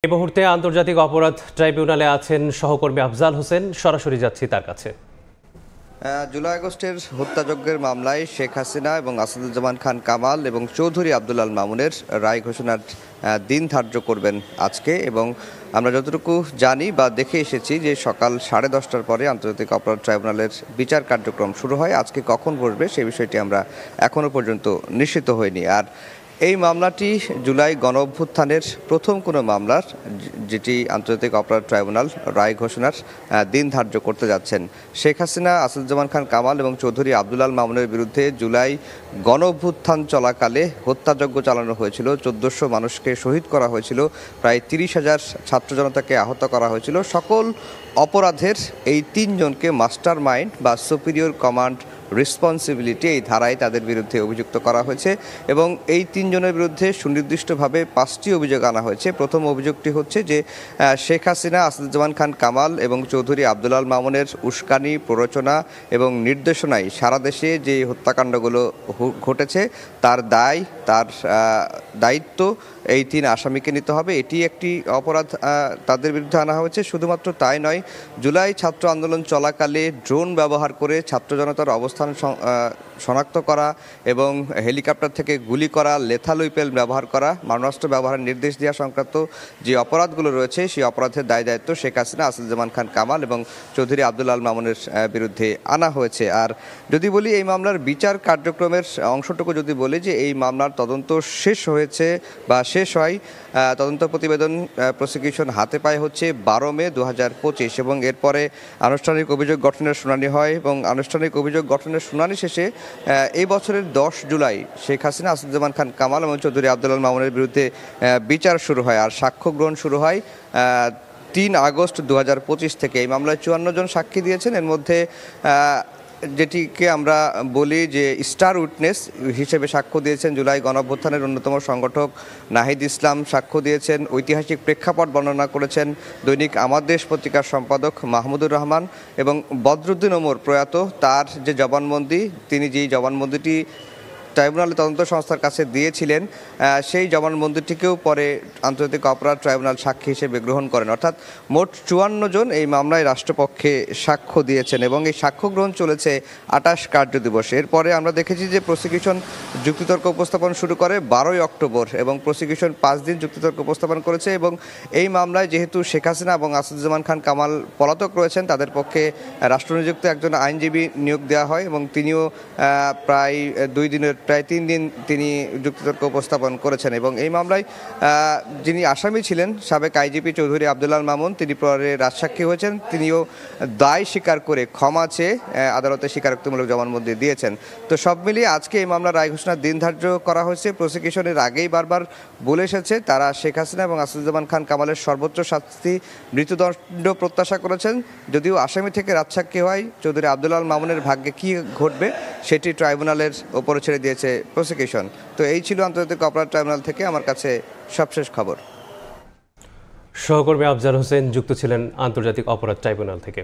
এই মুহূর্তে আন্তর্জাতিক অপরাধ ট্রাইব্যুনালে আছেন সহকর্মী আফজাল হোসেন। সরাসরি যাচ্ছি তার কাছে। জুলাই আগস্টের হত্যাযজ্ঞের মামলায় শেখ হাসিনা এবং আসাদুজ্জামান খান কামাল এবং চৌধুরী আব্দুল আল মামুনের রায় ঘোষণার দিন ধার্য করবেন আজকে। এবং আমরা যতটুকু জানি বা দেখে এসেছি যে সকাল 10:30টার পরে আন্তর্জাতিক অপরাধ ট্রাইব্যুনালের বিচার কার্যক্রম শুরু হয়। আজকে কখন বসবে সেই বিষয়টি আমরা এখনও পর্যন্ত নিশ্চিত হইনি। আর এই মামলাটি জুলাই গণঅভ্যুত্থানের প্রথম কোনো মামলার, যেটি আন্তর্জাতিক অপরাধ ট্রাইব্যুনাল রায় ঘোষণার দিন ধার্য করতে যাচ্ছেন। শেখ হাসিনা, আসাদুজ্জামান খান কামাল এবং চৌধুরী আব্দুল আল মামুনের বিরুদ্ধে জুলাই গণঅভ্যুত্থান চলাকালে হত্যাযজ্ঞ চালানো হয়েছিল, 1400 মানুষকে শহীদ করা হয়েছিল, প্রায় 30,000 ছাত্র জনতাকে আহত করা হয়েছিল। সকল অপরাধের এই তিনজনকে মাস্টার মাইন্ড বা সুপিরিয়র কমান্ড রেসপন্সিবিলিটি এই ধারায় তাদের বিরুদ্ধে অভিযুক্ত করা হয়েছে। এবং এই তিনজনের বিরুদ্ধে সুনির্দিষ্টভাবে 5টি অভিযোগ আনা হয়েছে। প্রথম অভিযোগটি হচ্ছে যে শেখ হাসিনা, আসাদুজ্জামান খান কামাল এবং চৌধুরী আব্দুল আল মামুনের উস্কানি, প্ররোচনা এবং নির্দেশনায় সারা দেশে যে হত্যাকাণ্ডগুলো ঘটেছে তার দায়, তার দায়িত্ব এই 3 আসামিকে নিতে হবে। এটি একটি অপরাধ তাদের বিরুদ্ধে আনা হয়েছে। শুধুমাত্র তাই নয়, জুলাই ছাত্র আন্দোলন চলাকালে ড্রোন ব্যবহার করে ছাত্র জনতার অবস্থান শনাক্ত করা এবং হেলিকপ্টার থেকে গুলি করা, লেথাল উইপেন ব্যবহার করা, মারণাস্ত্র ব্যবহারের নির্দেশ দেওয়া সংক্রান্ত যে অপরাধগুলো রয়েছে সেই অপরাধের দায় দায়িত্ব শেখ হাসিনা, আসাদুজ্জামান খান কামাল এবং চৌধুরী আব্দুল আল মামুনের বিরুদ্ধে আনা হয়েছে। আর যদি বলি এই মামলার বিচার কার্যক্রমের অংশটুকু যদি বলি যে এই মামলার তদন্ত শেষ হয়েছে বা শেষ হয়, তদন্ত প্রতিবেদন প্রসিকিউশন হাতে পায় হচ্ছে 12 মে 2025 এবং এরপরে আনুষ্ঠানিক অভিযোগ গঠনের শুনানি হয়। এবং আনুষ্ঠানিক অভিযোগ গঠনের শুনানি শেষে এই বছরের 10 জুলাই শেখ হাসিনা, আসাদুজ্জামান খান কামাল এবং চৌধুরী আব্দুল আল মামুনের বিরুদ্ধে বিচার শুরু হয়। আর সাক্ষ্য গ্রহণ শুরু হয় 3 আগস্ট 2025 থেকে। এই মামলায় 54 জন সাক্ষী দিয়েছেন। এর মধ্যে যেটিকে আমরা বলি যে স্টার উইটনেস হিসেবে সাক্ষ্য দিয়েছেন জুলাই গণঅভ্যুত্থানের অন্যতম সংগঠক নাহিদ ইসলাম, সাক্ষ্য দিয়েছেন, ঐতিহাসিক প্রেক্ষাপট বর্ণনা করেছেন দৈনিক আমার দেশ পত্রিকার সম্পাদক মাহমুদুর রহমান এবং বদরুদ্দিন ওমর প্রয়াত, তার যে জবানবন্দি, তিনি যেই জবানবন্দিটি ট্রাইব্যুনালে তদন্ত সংস্থার কাছে দিয়েছিলেন, সেই জবানবন্দিটিকেও পরে আন্তর্জাতিক অপরাধ ট্রাইব্যুনাল সাক্ষী হিসেবে গ্রহণ করেন। অর্থাৎ মোট 54 জন এই মামলায় রাষ্ট্রপক্ষে সাক্ষ্য দিয়েছেন এবং এই সাক্ষ্য গ্রহণ চলেছে 28 কার্যদিবস। এরপরে আমরা দেখেছি যে প্রসিকিউশন যুক্তিতর্ক উপস্থাপন শুরু করে 12 অক্টোবর এবং প্রসিকিউশন 5 দিন যুক্তিতর্ক উপস্থাপন করেছে। এবং এই মামলায় যেহেতু শেখ হাসিনা এবং আসাদুজ্জামান খান কামাল পলাতক রয়েছেন, তাদের পক্ষে রাষ্ট্রনিযুক্ত একজন আইনজীবী নিয়োগ দেওয়া হয় এবং তিনিও প্রায় 3 দিন তিনি যুক্তিতর্ক উপস্থাপন করেছেন। এবং এই মামলায় যিনি আসামি ছিলেন সাবেক আইজিপি চৌধুরী আব্দুল আল মামুন, তিনি পরে রাজসাক্ষী হয়েছেন। তিনিও দায় স্বীকার করে ক্ষমা চেয়ে আদালতে স্বীকারোক্তিমূলক জবানবন্দি দিয়েছেন। তো সব মিলিয়ে আজকে এই মামলার রায় ঘোষণার দিন ধার্য করা হয়েছে। প্রসিকিউশনের আগেই বারবার বলে এসেছে তারা শেখ হাসিনা এবং আসাদুজ্জামান খান কামালের সর্বোচ্চ শাস্তি মৃত্যুদণ্ড প্রত্যাশা করেছেন। যদিও আসামি থেকে রাজসাক্ষী হয়, চৌধুরী আব্দুল আল মামুনের ভাগ্যে কী ঘটবে সেটি ট্রাইব্যুনালের ওপরে ছেড়ে দিয়েছে প্রসিকিউশন। তো এই ছিল আন্তর্জাতিক অপরাধ ট্রাইব্যুনাল থেকে আমার কাছে সবশেষ খবর। সহকর্মী আফজাল হোসেন যুক্ত ছিলেন আন্তর্জাতিক অপরাধ ট্রাইব্যুনাল থেকে।